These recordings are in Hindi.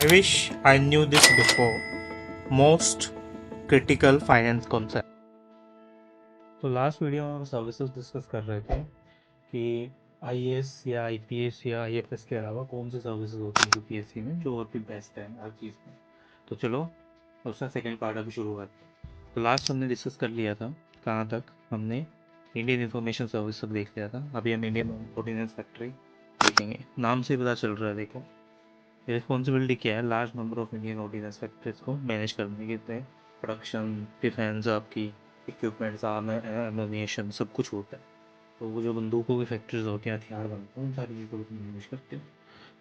I wish I knew this before. Most critical finance concept. तो लास्ट वीडियो में हम सर्विसेज डिस्कस कर रहे थे कि आईएएस या आईपीएस या आईएफएस के अलावा कौन सी सर्विसेज होती हैं यूपीएससी में जो और भी बेस्ट है हर चीज़ में। तो चलो उसका सेकंड पार्ट अभी शुरू करते हैं। तो लास्ट हमने डिस्कस कर लिया था कहाँ तक, हमने इंडियन इंफॉर्मेशन सर्विस तक देख लिया था। अभी हम इंडियन ऑर्डिनेंस फैक्ट्री देखेंगे। नाम से पता चल रहा है, देखो रिस्पॉन्सिबिलिटी क्या है, large number of Indian ordinance factories को मैनेज करने के लिए प्रोडक्शन, डिफेंस, आपकी इक्विपमेंट्स, एमुनिशन सब कुछ होता है। तो वो जो बंदूकों की फैक्ट्रीज होती हैं, हथियार बनते हैं, उन सारी चीज़ों को मैनेज करते हैं।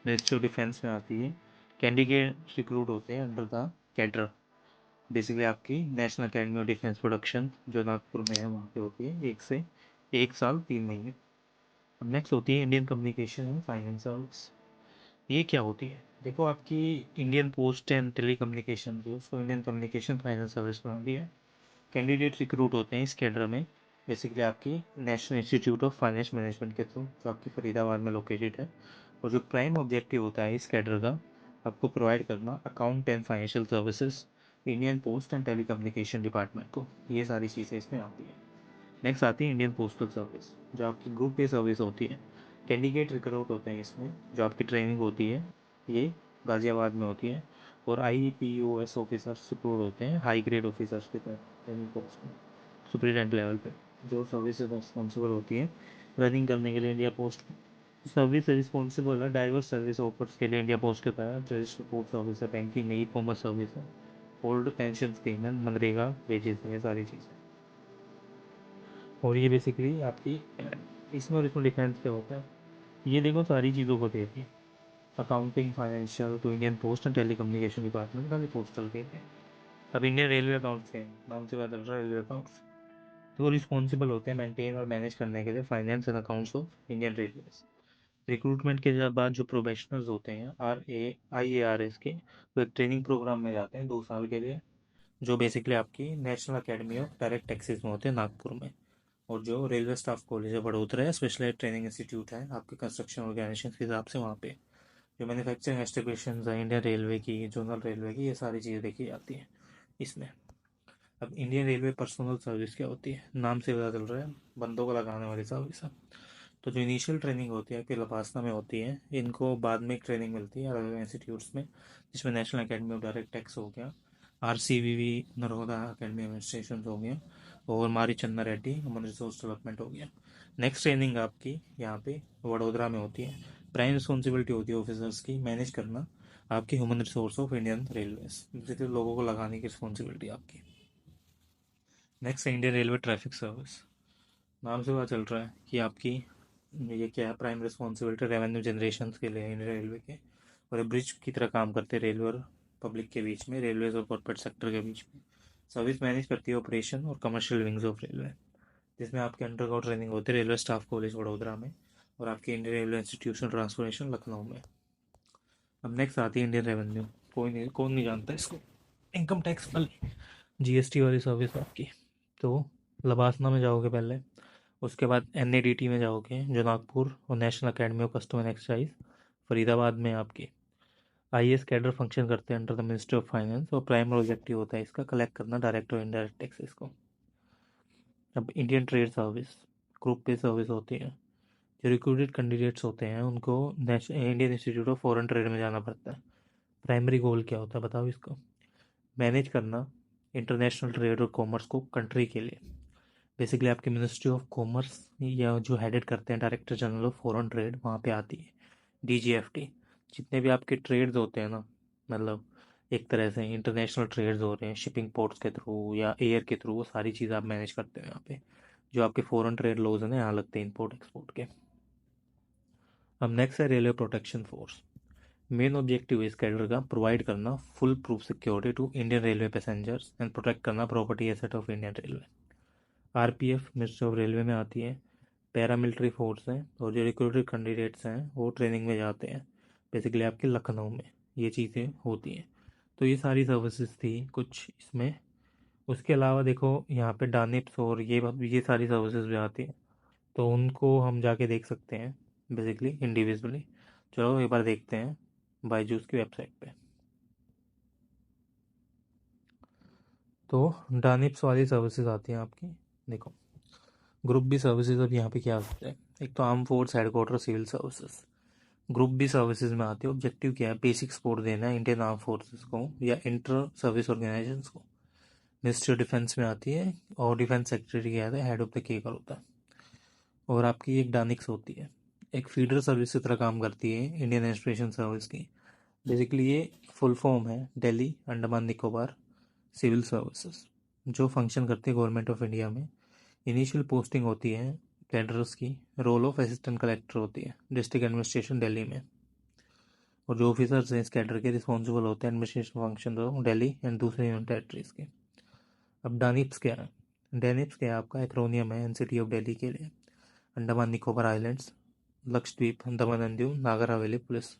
मिनिस्ट्री ऑफ डिफेंस में आती है। कैंडिडेट रिक्रूट होते हैं अंडर द कैडर, बेसिकली आपकी national academy of defence production जो नागपुर में है वहाँ पे होती है, 1 से 1 साल 3 महीने। अब नेक्स्ट होती है Indian communication and finance service. ये क्या होती है, देखो आपकी Indian post and telecommunication जो उसको इंडियन कम्युनिकेशन फाइनेंस सर्विस बना दी है। कैंडिडेट रिक्रूट होते हैं इस कैडर में, बेसिकली आपकी national institute of finance management के थ्रू जो आपकी फरीदाबाद में लोकेटेड है। और जो प्राइम ऑब्जेक्टिव होता है इस कैडर का, आपको प्रोवाइड करना account and financial services Indian post and telecommunication department को। ये सारी चीज़ें इसमें आती है। नेक्स्ट आती है इंडियन पोस्टल सर्विस जो आपकी ग्रुप पे सर्विस होती है। कैंडिडेट रिक्रूट होते हैं इसमें, जो आपकी ट्रेनिंग होती है ये गाज़ियाबाद में होती है। और IPOS ऑफिसर्स रिक्रूट होते हैं हाई ग्रेड ऑफिसर्स की तरह ट्रेनिंग पोस्ट में, सुपरिटेंडेंट लेवल पे, जो सर्विसेज रिस्पॉन्सिबल होती है रनिंग करने के लिए इंडिया पोस्ट। सर्विस रिस्पॉन्सिबल है डाइवर्स सर्विस ऑफर्स के लिए इंडिया पोस्ट के तहत, रजिस्टर पोस्ट सर्विस है, बैंकिंग है, ई कॉमर्स सर्विस है, ओल्ड पेंशन स्कीम है, मनरेगा वेजेस है, सारी चीज़ें। और ये बेसिकली आपकी इसमें और इसमें डिफरेंस क्या होता है, ये देखो सारी चीज़ों को देती है। अकाउंटिंग फाइनेंशियल तो Indian post and telecommunication department का भी पोस्टल देते हैं। अब इंडियन रेलवे अकाउंट्स के नाम से पता चल रहा है रेलवे अकाउंट्स, तो वो रिस्पॉन्सिबल होते हैं मेंटेन और मैनेज करने के लिए finance and accounts of Indian railway. Recruitment के बाद जो प्रोबेशनर्स होते हैं IARS के, वो एक ट्रेनिंग प्रोग्राम में जाते हैं 2 साल के लिए, जो बेसिकली आपकी national academy of direct taxes में होते हैं नागपुर में। और जो रेलवे स्टाफ कॉलेज है बड़ोदरा है, स्पेशलाइज ट्रेनिंग इंस्टीट्यूट है आपके कंस्ट्रक्शन ऑर्गेनाइजेशन के हिसाब से, वहाँ पे जो मैन्युफैक्चरिंग एस्टिब्लिशमेंट्स हैं इंडियन रेलवे की, जोनल रेलवे की, ये सारी चीज़ें देखी जाती हैं इसमें। अब इंडियन रेलवे पर्सनल सर्विस क्या होती है, नाम से पता चल रहा है बंदों को लगाने वाली सर्विस है। तो जो इनिशियल ट्रेनिंग होती है आपकी लपासना में होती है, इनको बाद में एक ट्रेनिंग मिलती है अलग अलग इंस्टीट्यूट्स में, जिसमें national academy of direct tax हो गया, RCVV नरोदा अकेडमी एडमिनिस्ट्रेशन हो गया, और मारी चन्ना रेड्डी ह्यूमन रिसोर्स डेवलपमेंट हो गया। नेक्स्ट ट्रेनिंग आपकी यहाँ पे वडोदरा में होती है। प्राइम रिस्पॉन्सिबिलिटी होती है ऑफिसर्स की मैनेज करना आपकी human resource of Indian railways, जिससे लोगों को लगाने की रिस्पॉन्सिबिलिटी आपकी। नेक्स्ट है इंडियन रेलवे ट्रैफिक सर्विस। नाम से पता चल रहा है कि आपकी ये क्या है, प्राइम रिस्पॉन्सिबिलिटी रेवेन्यू जनरेशन के लिए इंडियन रेलवे के, और ये ब्रिज की तरह काम करते हैं रेलवे और पब्लिक के बीच में, रेलवेज और कॉर्पोरेट सेक्टर के बीच में। सर्विस मैनेज करती है ऑपरेशन और कमर्शियल विंग्स ऑफ रेलवे, जिसमें आपके अंडरग्राउंड ट्रेनिंग होती है रेलवे स्टाफ कॉलेज वडोदरा में, और आपकी Indian railway institution transformation Lucknow में। अब नेक्स्ट आती है इंडियन रेवेन्यू। कौन नहीं जानता इसको, इनकम टैक्स वाली GST वाली सर्विस आपकी। तो लबासना में जाओगे पहले, उसके बाद NADT में जाओगे जो नागपुर, और national academy of custom and excise Faridabad में आपकी। IAS कैडर फंक्शन करते हैं under the ministry of finance, और प्राइमरी ऑब्जेक्टिव होता है इसका कलेक्ट करना डायरेक्ट और इनडायरेक्ट टैक्सेस को। अब इंडियन ट्रेड सर्विस ग्रुप पे सर्विस होती है। जो रिक्रूटेड कैंडिडेट्स होते हैं उनको Indian institute of foreign trade में जाना पड़ता है। प्राइमरी गोल क्या होता है बताओ इसको, मैनेज करना इंटरनेशनल ट्रेड और कॉमर्स को कंट्री के लिए। बेसिकली आपकी मिनिस्ट्री ऑफ कॉमर्स या जो हेडेड करते हैं director general of foreign trade, वहाँ पे आती है DGFT। जितने भी आपके ट्रेड्स होते हैं ना, मतलब एक तरह से इंटरनेशनल ट्रेड्स हो रहे हैं शिपिंग पोर्ट्स के थ्रू या एयर के थ्रू, वो सारी चीज़ आप मैनेज करते हो यहाँ पे। जो आपके फॉरेन ट्रेड लॉज हैं ना यहाँ लगते हैं इंपोर्ट एक्सपोर्ट के। अब नेक्स्ट है railway protection force. Main objective इस कैडर का प्रोवाइड करना full proof security to Indian railway passengers and protect करना property asset of Indian railway. RPF ministry of railway में आती है। पैरामिलिट्री फोर्स हैं, और जो रिक्रूटेड कैंडिडेट्स हैं वो ट्रेनिंग में जाते हैं बेसिकली आपके लखनऊ में। ये चीज़ें होती हैं। तो ये सारी सर्विसेज थी कुछ इसमें। उसके अलावा देखो यहाँ पे डानिप्स और ये सारी सर्विसेज भी आती हैं, तो उनको हम जाके देख सकते हैं बेसिकली इंडिविजुअली। चलो एक बार देखते हैं बाईजूस की वेबसाइट पे। तो डानिप्स वाली सर्विसेज आती हैं आपकी। देखो, ग्रुप बी सर्विसेज अब यहाँ पे क्या आते हैं। एक तो arm force headquarter civil services, group B services में आती है। ऑब्जेक्टिव क्या है, बेसिक सपोर्ट देना है इंडियन आर्म फोर्सेस को या इंटर सर्विस ऑर्गेनाइजेशंस को। मिनिस्ट्री ऑफ डिफेंस में आती है और डिफेंस सेक्रेटरी क्या है, हेड ऑफ द केकर होता है। और आपकी एक डानिक्स होती है, एक फीडर सर्विस की तरह काम करती है इंडियन एडमिनिस्ट्रेशन सर्विस की। बेसिकली ये फुल फॉर्म है दिल्ली अंडमान निकोबार सिविल सर्विसेज, जो फंक्शन करती है गवर्नमेंट ऑफ इंडिया में। इनिशियल पोस्टिंग होती है कैडर्स की, रोल ऑफ असिस्टेंट कलेक्टर होती है डिस्ट्रिक्ट एडमिनिस्ट्रेशन दिल्ली में। और जो ऑफिसर्स हैं इस कैडर के रिस्पॉन्सिबल होते हैं एडमिनिस्ट्रेशन फंक्शन तो दिल्ली एंड दूसरे यूनियन टेरिटरीज के। अब डानिप्स क्या है, डेनिप्स क्या है आपका एक्रोनियम है एनसीटी ऑफ दिल्ली के लिए। Andaman Nicobar islands, Lakshadweep, Daman and Diu, Nagar Haveli police